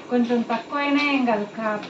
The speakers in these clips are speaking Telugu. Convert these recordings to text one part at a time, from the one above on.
కొంచెం తక్కువైనా ఏం కాదు కాదు.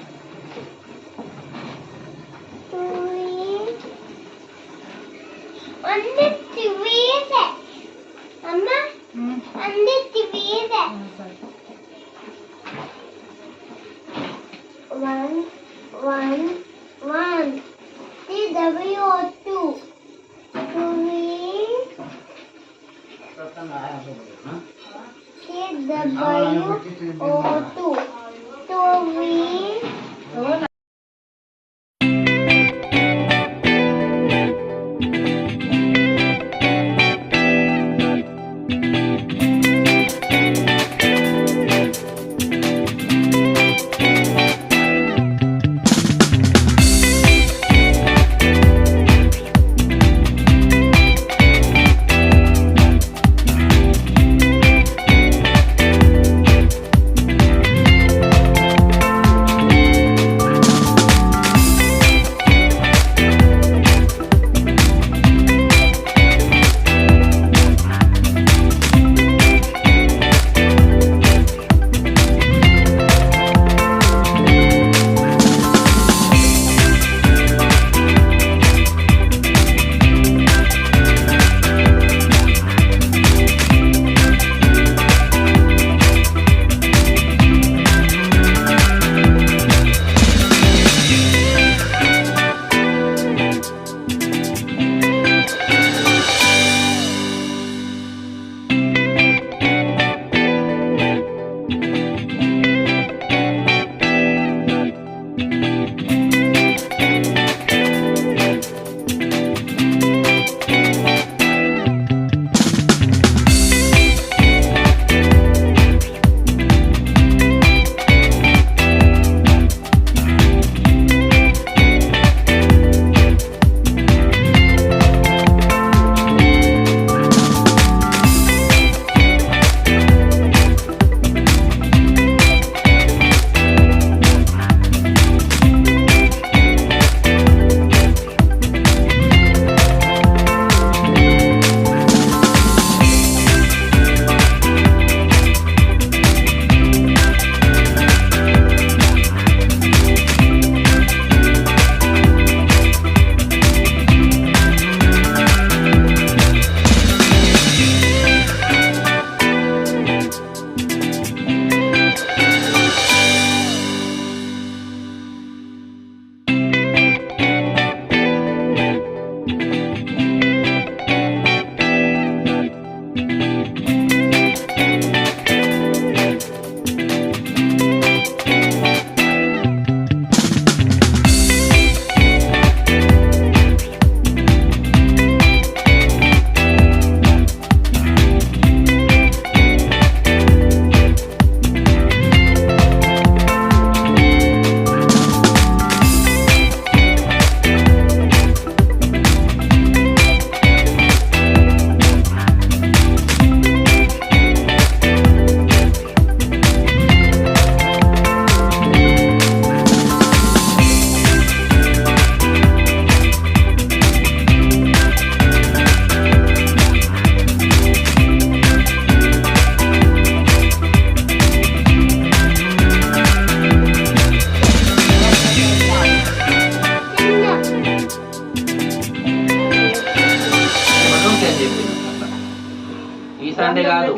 సండే కాదు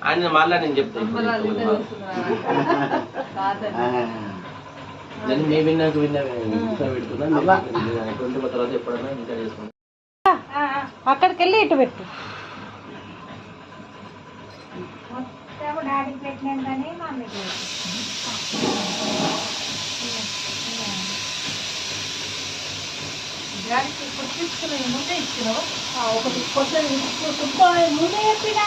ఆయన మళ్ళా నేను చెప్తాను నేను మే విన్నాక పెడుతున్నా తర్వాత ఎప్పుడన్నా ఇంకా చేసుకుంటా. అక్కడికి వెళ్ళి ఇటు పెట్టు. ముందే ఇచ్చినావు ఒకటి కొంచెం ముందే చెప్పినా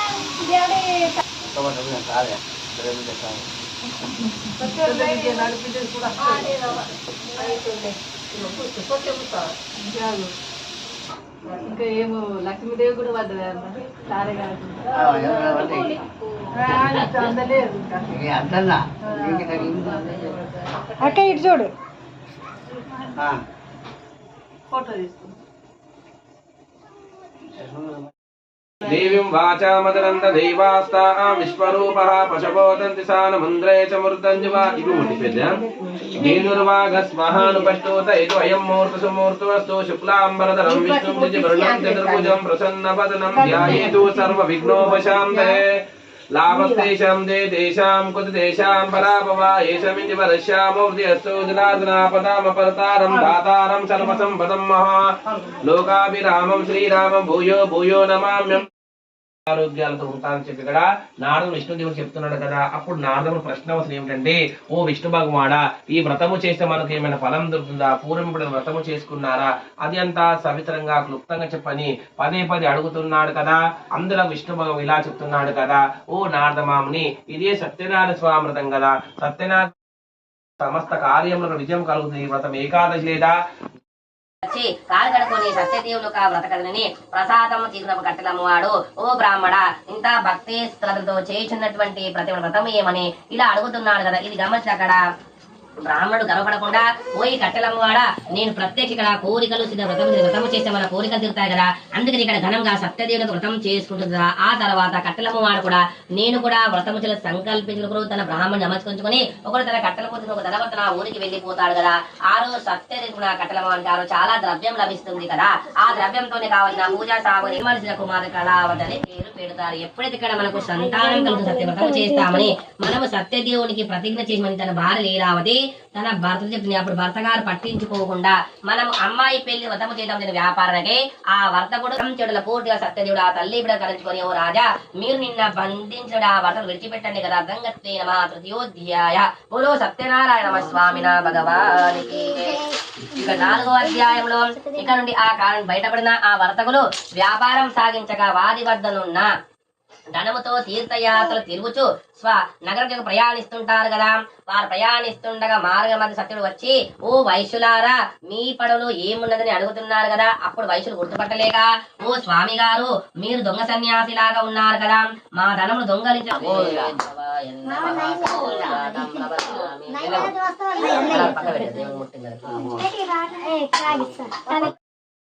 ఇంకా ఏమో లక్ష్మీదేవి కూడా పడ్డది సారే అక్క ఇటు చూడు ఫోటో తీసుకుంటా. देवीं वाचामदनन्त देवास्ता विश्वरूपः पशवोदन्ति सानमुन्द्रे च मूर्धञ्जवा इति मुटिपेद्या धेनुर्वागस्महानुपष्टोत इति अयं मूर्तसुमूर्तवस्तु शुक्लाम्बरधरं विष्णुं द्विजवर्णं चतुर्भुजं प्रसन्नवदनं ध्यायेतु सर्वविघ्नोपशान्तये लाभस्तेषां देशां कुतदेशां पराभवा एषमिति वरश्यामूर्तिरस्तु जनार्दनापदामपरतारं दातारं सर्वसम्पदं महा लोकाभिरामं श्रीरामं भूयो भूयो नमाम्यम् ఆరోగ్యాలతో ఉంటానని చెప్పి ఇక్కడ నారదుడు విష్ణుదేవుడు చెప్తున్నాడు కదా. అప్పుడు నారదుడు ప్రశ్న అసలు ఏమిటంటే, ఓ విష్ణు భగవాడా, ఈ వ్రతము చేస్తే మనకు ఏమైనా ఫలం దొరుకుతుందా? పూర్వం ఇప్పుడు వ్రతము చేసుకున్నారా? అది అంతా సవితరంగా క్లుప్తంగా చెప్పని పదే పదే అడుగుతున్నాడు కదా. అందులో విష్ణు భగవాన్ ఇలా చెప్తున్నాడు కదా, ఓ నారదమాముని, ఇదే సత్యనారాయణ స్వామి వ్రతం కదా. సత్యనారాయణ సమస్త కార్యములకు విజయం కలుగుతుంది. ఈ వ్రతం ఏకాదశి లేదా వచ్చి కాలు కడుకొని సత్యదేవులు వ్రత కథని ప్రసాదం తీసుకున్న కట్టెలమ్మ వాడు, ఓ బ్రాహ్మణ, ఇంత భక్తి శ్రద్ధతో చేయుచున్నటువంటి ప్రతి వ్రతం ఏమని ఇలా అడుగుతున్నాడు కదా. ఇది గమనించి అక్కడ బ్రాహ్మణుడు గర్వపడకుండా, పోయి కట్టెలమ్మవాడా, నేను ప్రత్యేక ఇక్కడ కోరికలు వ్రతము చేస్తే మన కోరికలు తీరుతాయి కదా, అందుకని ఇక్కడ ఘనంగా సత్యదేవులకు వ్రతం చేసుకుంటుందా. ఆ తర్వాత కట్టెలమ్మవాడు కూడా నేను కూడా వ్రతము చేయాలని సంకల్పించుకుని తన బ్రాహ్మణుని నమస్కరించుకుని ఒకరు తన కట్టెల పోతున్న ఒక ధనవంతున ఊరికి వెళ్ళిపోతాడు కదా. ఆ రోజు సత్యదేవుడు కట్టెలమ్మవానికి ఆ రోజు చాలా ద్రవ్యం లభిస్తుంది కదా. ఆ ద్రవ్యంతోనే కావాల్సిన పూజా సాగు నిర్మలిసిన కుమారు కళావతని పేరు పెడతారు. ఎప్పుడైతే ఇక్కడ మనకు సంతానం కలుగుతుంది, సత్యవ్రతం చేస్తామని మనము సత్యదేవునికి ప్రతిజ్ఞ చేసి తన భార్య లీలావతి తన భర్త చెప్తుంది. అప్పుడు భర్త గారు పట్టించుకోకుండా మనం అమ్మాయి పెళ్లి వ్రతము చేయడం వ్యాపారానికి ఆ వర్తకుడు చెడుల పూర్తిగా సత్యదేవుడు ఆ తల్లి బిడ్డ కలుచుకొని, ఓ రాజా, మీరు నిన్న బంధించడు ఆ వర్తను విడిచిపెట్టండి కదా. అర్థంగత్తే నమః తృతీయోధ్యాయ. బోలో సత్యనారాయణ స్వామిన భగవానికి. ఇక 4వ అధ్యాయంలో ఇక నుండి ఆ కాలం బయటపడిన ఆ వర్తకులు వ్యాపారం సాగించగా వారి వద్దనున్న ధనముతో తీర్థయాత్రలు తిరుగుచు నగరం ప్రయాణిస్తుంటారు కదా. వారు ప్రయాణిస్తుండగా మార్గ మధ్య సత్యుడు వచ్చి, ఓ వైశ్యులారా, మీ పడవలో ఏమున్నదని అడుగుతున్నారు కదా. అప్పుడు వైశ్యులు గుర్తుపట్టలేక, ఓ స్వామి గారు, మీరు దొంగ సన్యాసిలాగా ఉన్నారు కదా, మా ధనమును దొంగలించ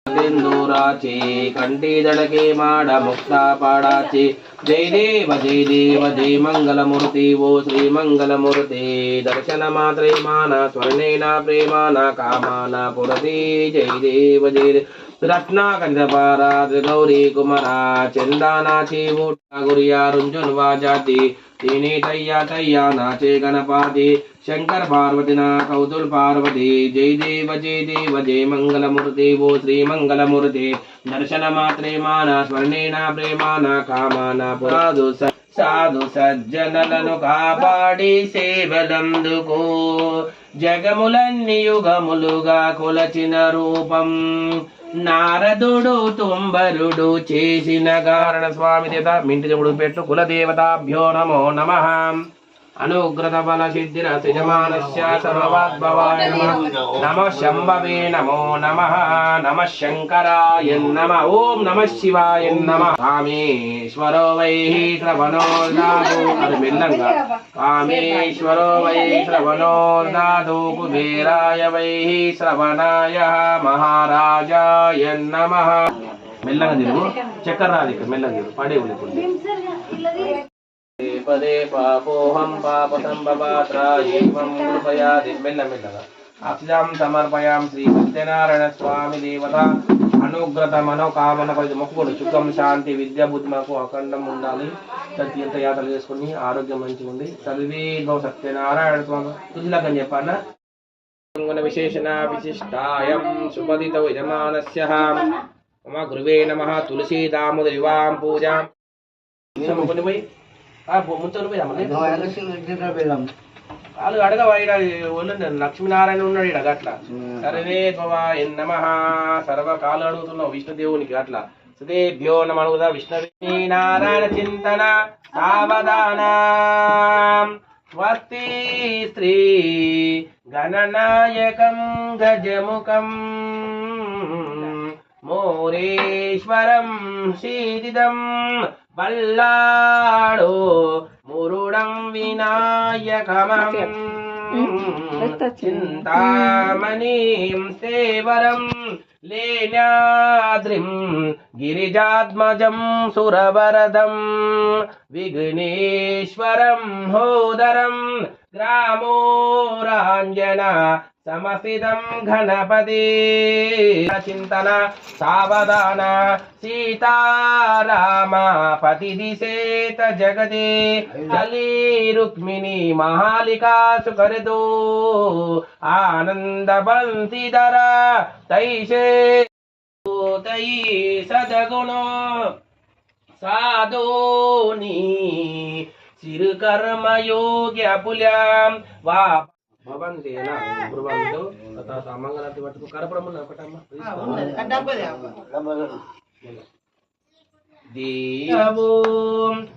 सिंदूराची कंठी दड़के माड़ मुक्ता पाड़ाची जय देव जय मंगलमूर्ति वो श्री मंगलमूर्ति दर्शन मात्रे माना स्वर्णेन प्रेमाना कामाना पुरति जय देव रत्नाकंठपारा गौरी कुमारा चंदानाची बूटा गुरिया रुंजुन वाजाती तीनी तैया तैया नाचे गणपाति शंकर पार्वती ना कौतुल पार्वती जय देव जय मंगलमूर्ति वो श्री मंगलमूर्ति दर्शन मात्रे माना स्वर्णेन प्रेमाना कामाना पुरादु साधु सज्जनలను కాపాడి సేవలందుకో జగములన్ని యుగములుగా కొలచిన రూపం నారదుడు తుంబరుడు చేసిన కారణ స్వామి దేవత మింటి దేవుడు పెట్టు కులదేవతాభ్యో నమో నమః అనుగ్రత బల సిద్ధిర యజమానస్య సర్వవాద్భవాయ నమః శంభవే నమో నమః నమః శంకరాయ నమః ఓం నమః శివాయ నమః కామేశ్వరో వై శ్రవణో దాదు అది మెల్లంగా కామేశ్వరో వై శ్రవణో దాదు కుబేరాయ వై శ్రవణాయ మహారాజాయ నమః మెల్లంగా తిరుగు చక్కర రాదు ఇక్కడ మెల్లంగా తిరుగు పడే ఉంది పదే పాపోహం పాప సంభవాత్రాయేవం కృపయాది మెల్లమెల్లగా అక్షరం సమర్పయాం శ్రీ సత్యనారాయణ స్వామి దేవత అనుగ్రత మనోకామన కొద్ది మొక్కుడు సుఖం శాంతి విద్య బుద్ధి మనకు అఖండం ఉండాలి. తీర్థయాత్రలు చేసుకుని ఆరోగ్యం మంచిగా ఉంది. సర్వే గౌ సత్యనారాయణ స్వామి తులసిలకని చెప్పాన విశేషణ విశిష్టాయం సుపదిత యజమానస్య మమ గురువే నమః తులసీ దామోదరివాం పూజాం పోయి ముంచలు వాళ్ళు అడగవా లక్ష్మీనారాయణ ఉన్నాడు ఇడ అట్లా సర్వే భవాయ నమః సర్వ కాలు అడుగుతున్నావు విష్ణుదేవునికి అట్లా సదేభ్యో నమ అడుగుదా విష్ణు నారాయణ చింతన సావధాన స్వస్తి శ్రీ గణనాయకం గజముఖం మోరేశ్వరం శ్రీదిదం బల్లాడో మురుడం వినాయకమం చింతామణిం సేవరం లేనాద్రిం గిరిజాత్మజం సురవరదం విఘ్నేశ్వరం హోదరం గ్రామోరాంజన సమసిదం గణపతి చింతన సావధాన సీతారామ పతి దిశేత జగదే కలి రుక్మిణి మహాలికా సుకరదో ఆనంద బంసిధర తైషే తై సదగుణ సాధోని చిరుకర్మయోగ్య పుల్యాం వా భవంతేనా బ్రువంతో తత మంగళారతి పట్టుకు కరపడమున్న ఒకటమ్మ దేవో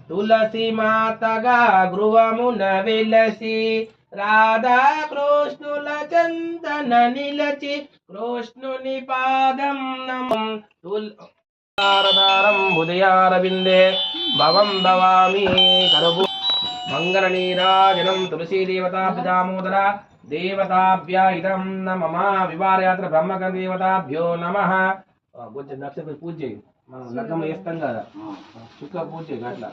తులసి మాతగా గృహమున వెలసి రాధా కృష్ణుల చందన నిలచి కృష్ణుని పాదం నమం తుల్దారం ఉదయారవిందే భవం భవామి కరభూ మంగళ నీరాజనం తులసీ దేవతాభ్యామోదర దేవతాభ్య ఇదం నమః వివారయాత్ర బ్రహ్మక దేవతాభ్యో నమః కొంచెం నక్షత్ర పూజ చేయి మనం లగ్గంలో వేస్తాం కదా శుక్ల పూజ చేయి అట్లా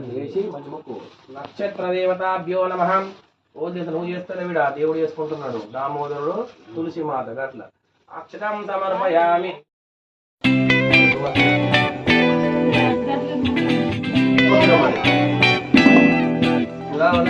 వేసి మంచి మొక్కు నక్షత్ర దేవతాభ్యో నమః ఓ దేవత నువ్వు చేస్తానే వీడు ఆ దేవుడు చేసుకుంటున్నాడు దామోదరుడు తులసి మాత అట్లా అక్షతం సమర్పయామి Hola.